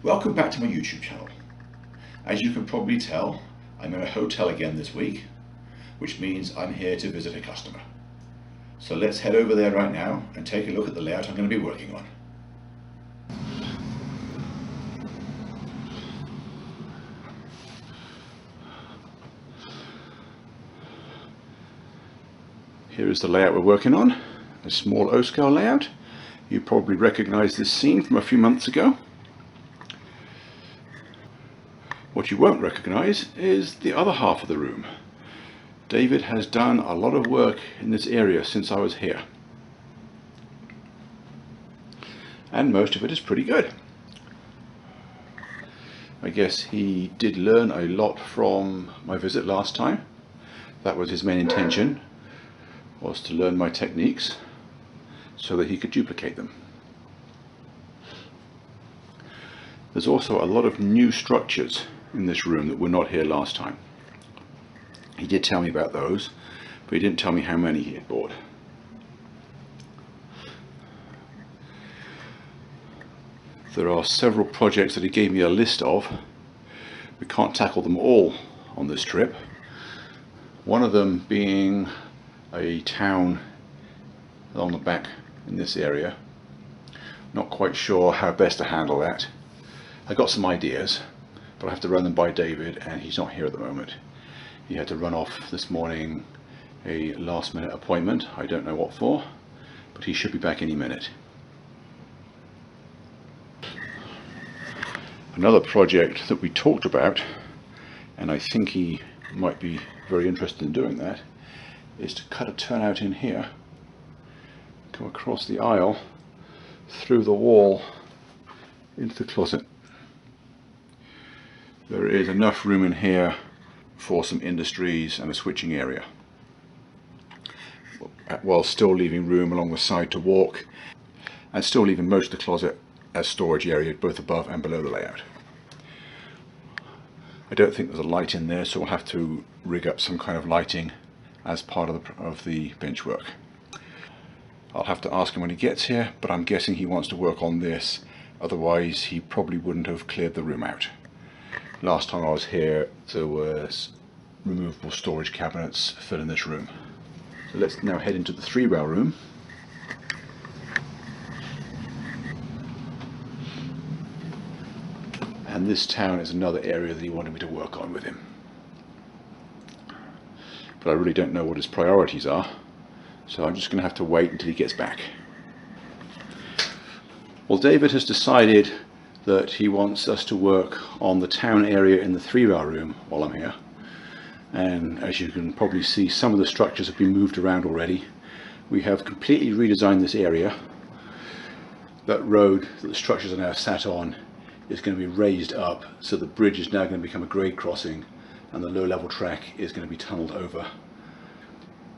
Welcome back to my YouTube channel. As you can probably tell, I'm in a hotel again this week, which means I'm here to visit a customer. So let's head over there right now and take a look at the layout I'm going to be working on. Here is the layout we're working on, a small O-scale layout. You probably recognize this scene from a few months ago. What you won't recognize is the other half of the room. David has done a lot of work in this area since I was here. And most of it is pretty good. I guess he did learn a lot from my visit last time. That was his main intention, was to learn my techniques so that he could duplicate them. There's also a lot of new structures in this room that were not here last time. He did tell me about those, but he didn't tell me how many he had bought. There are several projects that he gave me a list of. We can't tackle them all on this trip. One of them being a town along the back in this area. Not quite sure how best to handle that. I got some ideas, but I have to run them by David, and he's not here at the moment. He had to run off this morning a last minute appointment. I don't know what for, but he should be back any minute. Another project that we talked about, and I think he might be very interested in doing that, is to cut a turnout in here, go across the aisle, through the wall, into the closet. There is enough room in here for some industries and a switching area, while still leaving room along the side to walk, and still leaving most of the closet as storage area, both above and below the layout. I don't think there's a light in there, so we'll have to rig up some kind of lighting as part of the bench work. I'll have to ask him when he gets here, but I'm guessing he wants to work on this, otherwise he probably wouldn't have cleared the room out. Last time I was here, there was removable storage cabinets filling this room. So let's now head into the 3-rail room. And this town is another area that he wanted me to work on with him. But I really don't know what his priorities are, so I'm just going to have to wait until he gets back. Well, David has decided that he wants us to work on the town area in the 3-rail room while I'm here. And as you can probably see, some of the structures have been moved around already. We have completely redesigned this area. That road that the structures are now sat on is going to be raised up, so the bridge is now going to become a grade crossing and the low level track is going to be tunneled over.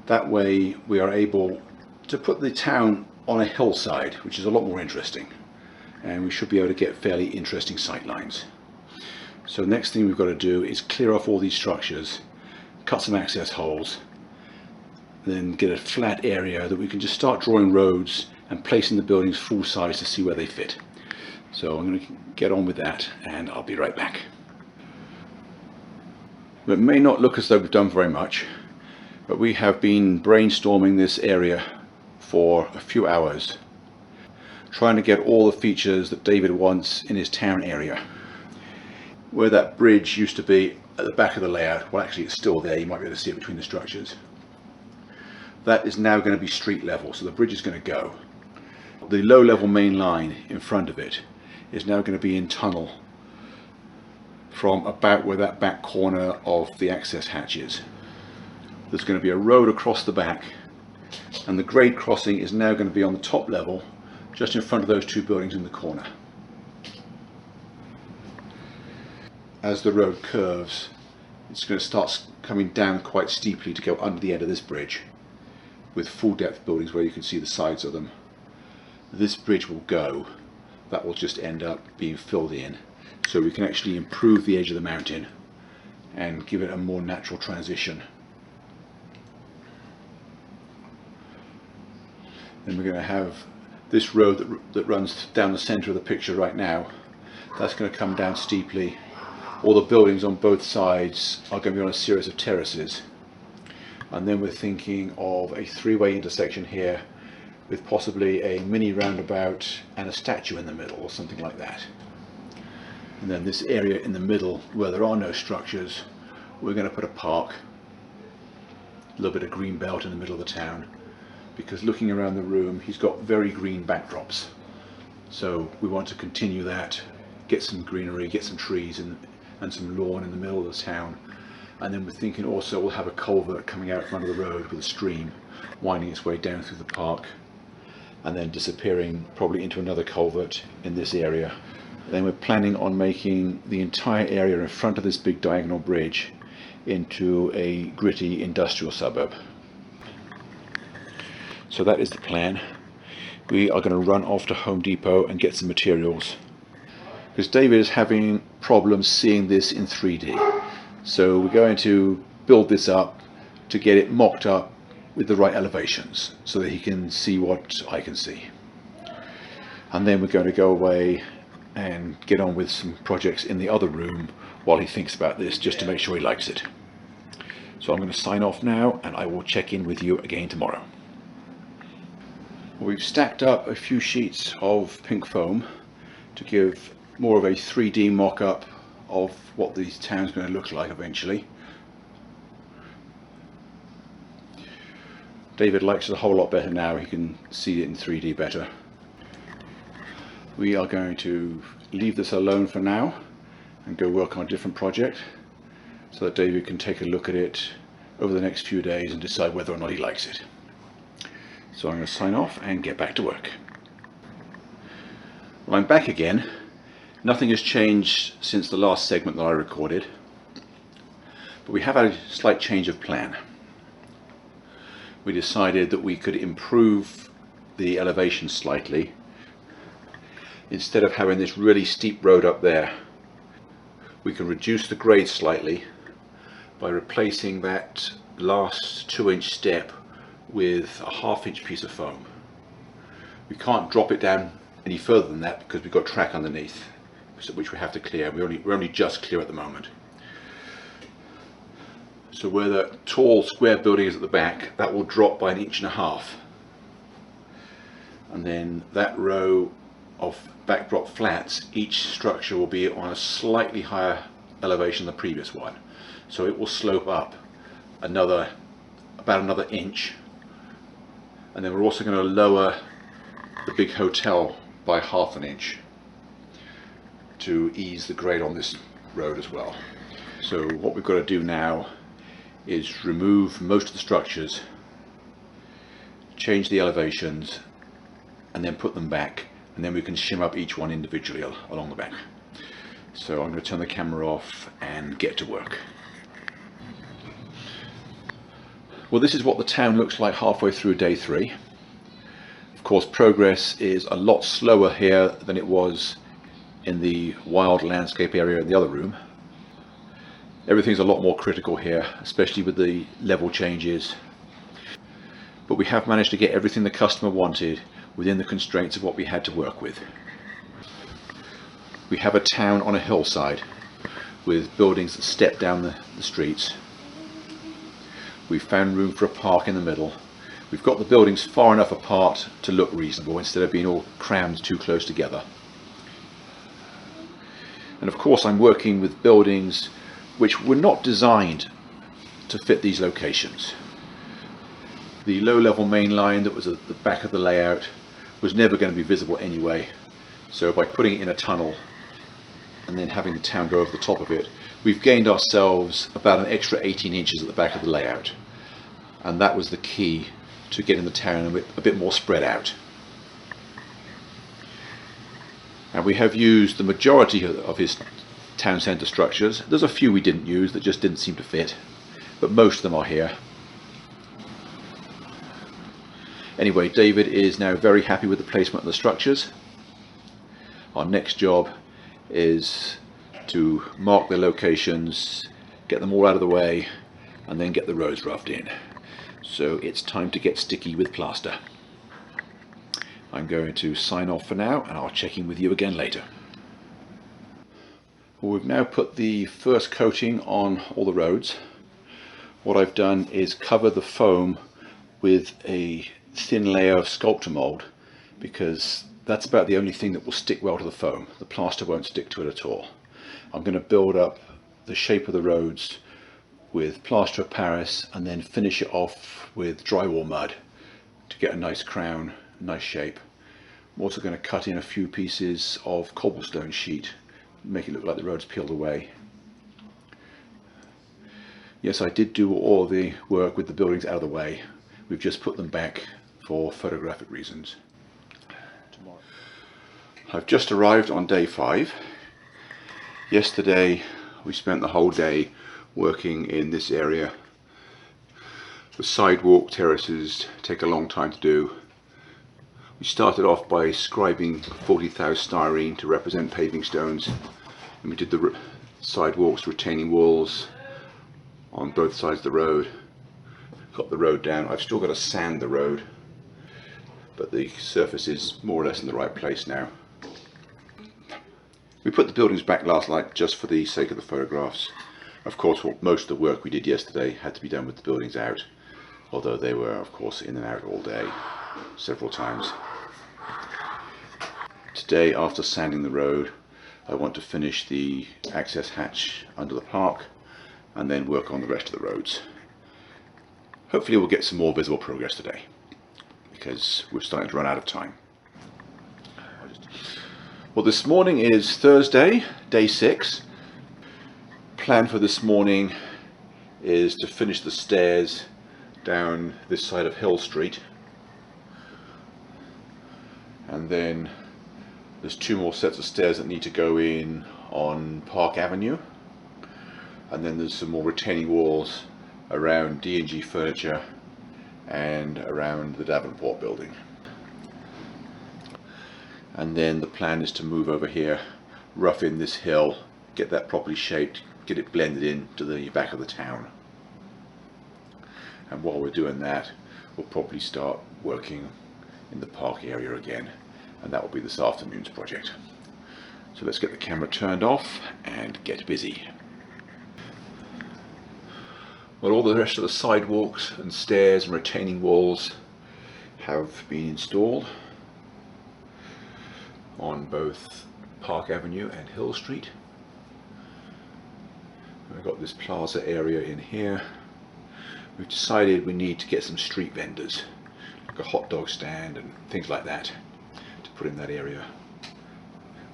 That way we are able to put the town on a hillside, which is a lot more interesting, and we should be able to get fairly interesting sight lines. So the next thing we've got to do is clear off all these structures, cut some access holes, then get a flat area that we can just start drawing roads and placing the buildings full size to see where they fit. So I'm going to get on with that, and I'll be right back. It may not look as though we've done very much, but we have been brainstorming this area for a few hours, trying to get all the features that David wants in his town area. Where that bridge used to be at the back of the layout, well, actually it's still there, you might be able to see it between the structures. That is now going to be street level, so the bridge is going to go. The low level main line in front of it is now going to be in tunnel from about where that back corner of the access hatch is. There's going to be a road across the back, and the grade crossing is now going to be on the top level, just in front of those two buildings in the corner. As the road curves, it's going to start coming down quite steeply to go under the end of this bridge, with full depth buildings where you can see the sides of them. This bridge will go, that will just end up being filled in, so we can actually improve the edge of the mountain and give it a more natural transition. Then we're going to have this road that runs down the center of the picture right now. That's going to come down steeply. All the buildings on both sides are going to be on a series of terraces. And then we're thinking of a three-way intersection here with possibly a mini roundabout and a statue in the middle or something like that. And then this area in the middle where there are no structures, we're going to put a park, a little bit of green belt in the middle of the town, because looking around the room he's got very green backdrops. So we want to continue that, get some greenery, get some trees and some lawn in the middle of the town. And then we're thinking also we'll have a culvert coming out from under the road with a stream winding its way down through the park and then disappearing probably into another culvert in this area. Then we're planning on making the entire area in front of this big diagonal bridge into a gritty industrial suburb. So that is the plan. We are going to run off to Home Depot and get some materials, because David is having problems seeing this in 3D. So we're going to build this up to get it mocked up with the right elevations so that he can see what I can see. And then we're going to go away and get on with some projects in the other room while he thinks about this, just to make sure he likes it. So I'm going to sign off now and I will check in with you again tomorrow. We've stacked up a few sheets of pink foam to give more of a 3D mock-up of what the town's going to look like eventually. David likes it a whole lot better now, he can see it in 3D better. We are going to leave this alone for now and go work on a different project so that David can take a look at it over the next few days and decide whether or not he likes it. So I'm going to sign off and get back to work. Well, I'm back again. Nothing has changed since the last segment that I recorded, but we have had a slight change of plan. We decided that we could improve the elevation slightly. Instead of having this really steep road up there, we can reduce the grade slightly by replacing that last 2-inch step with a 1/2-inch piece of foam. We can't drop it down any further than that because we've got track underneath, which we have to clear. We're only just clear at the moment. So where the tall square building is at the back, that will drop by 1.5 inches. And then that row of backdrop flats, each structure will be on a slightly higher elevation than the previous one. So it will slope up about another inch. And then we're also going to lower the big hotel by 1/2 inch to ease the grade on this road as well. So what we've got to do now is remove most of the structures, change the elevations, and then put them back, and then we can shim up each one individually along the back. So I'm going to turn the camera off and get to work. Well, this is what the town looks like halfway through day 3. Of course, progress is a lot slower here than it was in the wild landscape area in the other room. Everything's a lot more critical here, especially with the level changes. But we have managed to get everything the customer wanted within the constraints of what we had to work with. We have a town on a hillside with buildings that step down the streets. We've found room for a park in the middle. We've got the buildings far enough apart to look reasonable instead of being all crammed too close together. And of course I'm working with buildings which were not designed to fit these locations. The low-level main line that was at the back of the layout was never going to be visible anyway, so by putting it in a tunnel and then having the town go over the top of it, we've gained ourselves about an extra 18 inches at the back of the layout, and that was the key to getting the town a bit more spread out. And we have used the majority of his town centre structures. There's a few we didn't use that just didn't seem to fit, but most of them are here. Anyway, David is now very happy with the placement of the structures. Our next job is to mark the locations, get them all out of the way, and then get the roads roughed in. So it's time to get sticky with plaster. I'm going to sign off for now, and I'll check in with you again later. Well, we've now put the first coating on all the roads. What I've done is cover the foam with a thin layer of sculpture mold, because that's about the only thing that will stick well to the foam. The plaster won't stick to it at all. I'm going to build up the shape of the roads with plaster of Paris and then finish it off with drywall mud to get a nice crown, nice shape. I'm also going to cut in a few pieces of cobblestone sheet, make it look like the road's peeled away. Yes, I did do all the work with the buildings out of the way. We've just put them back for photographic reasons. I've just arrived on day 5. Yesterday we spent the whole day working in this area. The sidewalk terraces take a long time to do. We started off by scribing 40,000 styrene to represent paving stones, and we did the sidewalks, retaining walls on both sides of the road. Got the road down. I've still got to sand the road, but the surface is more or less in the right place now. We put the buildings back last night just for the sake of the photographs. Of course, most of the work we did yesterday had to be done with the buildings out, although they were of course in and out all day, several times. Today, after sanding the road, I want to finish the access hatch under the park and then work on the rest of the roads. Hopefully we'll get some more visible progress today, because we're starting to run out of time. Well, this morning is Thursday, day 6. Plan for this morning is to finish the stairs down this side of Hill Street, and then there's 2 more sets of stairs that need to go in on Park Avenue, and then there's some more retaining walls around D&G Furniture and around the Davenport building. And then the plan is to move over here, rough in this hill, get that properly shaped, get it blended into the back of the town. And while we're doing that, we'll probably start working in the park area again, and that will be this afternoon's project. So let's get the camera turned off and get busy. Well, all the rest of the sidewalks and stairs and retaining walls have been installed on both Park Avenue and Hill Street. We've got this plaza area in here. We've decided we need to get some street vendors, like a hot dog stand and things like that, to put in that area.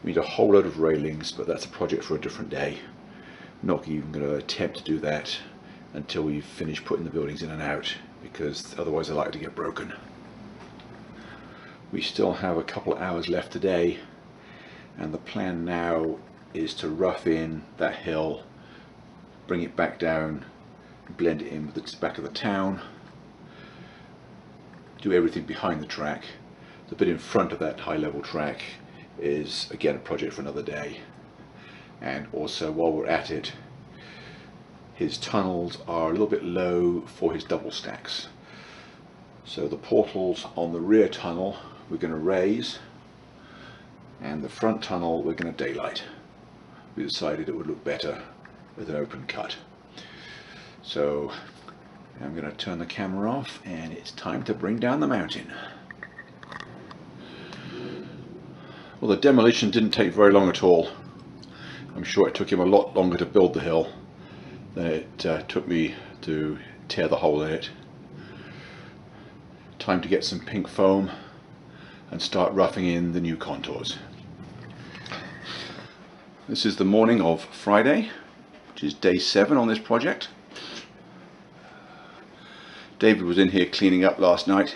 We need a whole load of railings, but that's a project for a different day. I'm not even going to attempt to do that until we've finished putting the buildings in and out, because otherwise they're likely to get broken. We still have a couple of hours left today, and the plan now is to rough in that hill, bring it back down, blend it in with the back of the town, do everything behind the track. The bit in front of that high level track is again a project for another day. And also, while we're at it, his tunnels are a little bit low for his double stacks. So the portals on the rear tunnel we're going to raise, and the front tunnel we're going to daylight. We decided it would look better with an open cut. So I'm going to turn the camera off, and it's time to bring down the mountain. Well, the demolition didn't take very long at all. I'm sure it took him a lot longer to build the hill than it took me to tear the hole in it. Time to get some pink foam and start roughing in the new contours. This is the morning of Friday, which is day 7 on this project. David was in here cleaning up last night,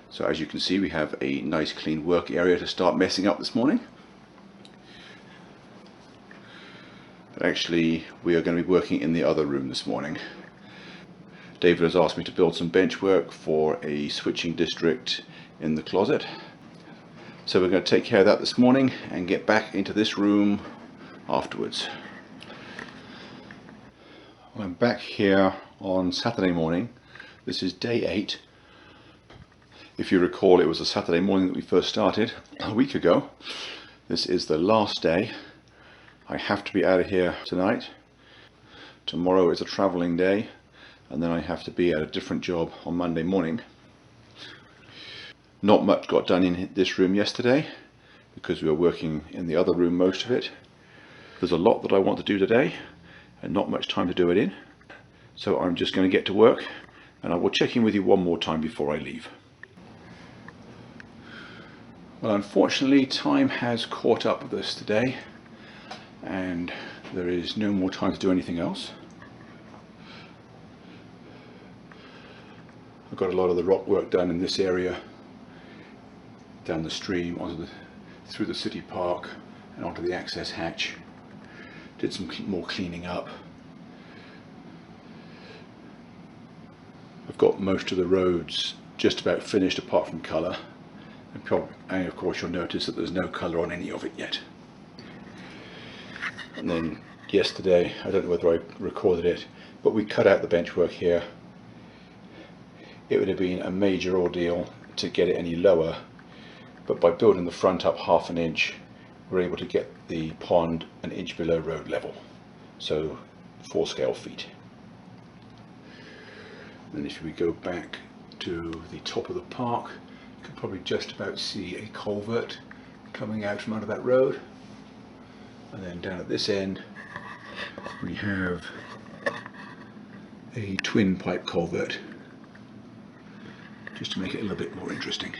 so as you can see we have a nice clean work area to start messing up this morning. But actually we are going to be working in the other room this morning. David has asked me to build some bench work for a switching district in the closet. So we're going to take care of that this morning and get back into this room afterwards. I'm back here on Saturday morning. This is day 8. If you recall, it was a Saturday morning that we first started a week ago. This is the last day, I have to be out of here tonight. Tomorrow is a travelling day, and then I have to be at a different job on Monday morning. Not much got done in this room yesterday because we were working in the other room most of it. There's a lot that I want to do today and not much time to do it in. So I'm just going to get to work, and I will check in with you one more time before I leave. Well, unfortunately time has caught up with us today and there is no more time to do anything else. I've got a lot of the rock work done in this area, down the stream, through the city park and onto the access hatch. Did some more cleaning up. I've got most of the roads just about finished apart from colour, and of course you'll notice that there's no colour on any of it yet. And then yesterday, I don't know whether I recorded it, but we cut out the benchwork here. It would have been a major ordeal to get it any lower, but by building the front up 1/2 inch, we're able to get the pond 1 inch below road level, so 4 scale feet. And if we go back to the top of the park, you can probably just about see a culvert coming out from under that road. And then down at this end we have a twin pipe culvert, just to make it a little bit more interesting.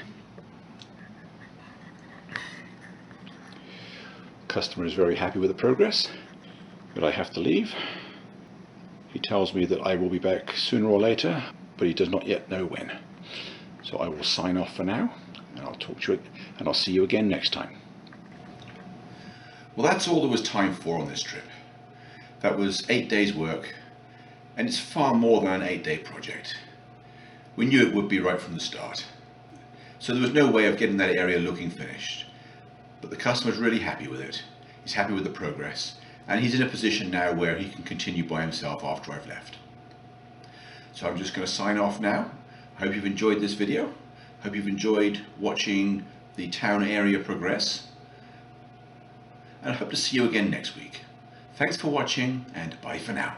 Customer is very happy with the progress, but I have to leave. He tells me that I will be back sooner or later, but he does not yet know when. So I will sign off for now, and I'll talk to you, and I'll see you again next time. Well, that's all there was time for on this trip. That was 8 days work, and it's far more than an 8-day project. We knew it would be right from the start. So there was no way of getting that area looking finished. But the customer's really happy with it. He's happy with the progress, and he's in a position now where he can continue by himself after I've left. So I'm just going to sign off now. I hope you've enjoyed this video. I hope you've enjoyed watching the town area progress. And I hope to see you again next week. Thanks for watching, and bye for now.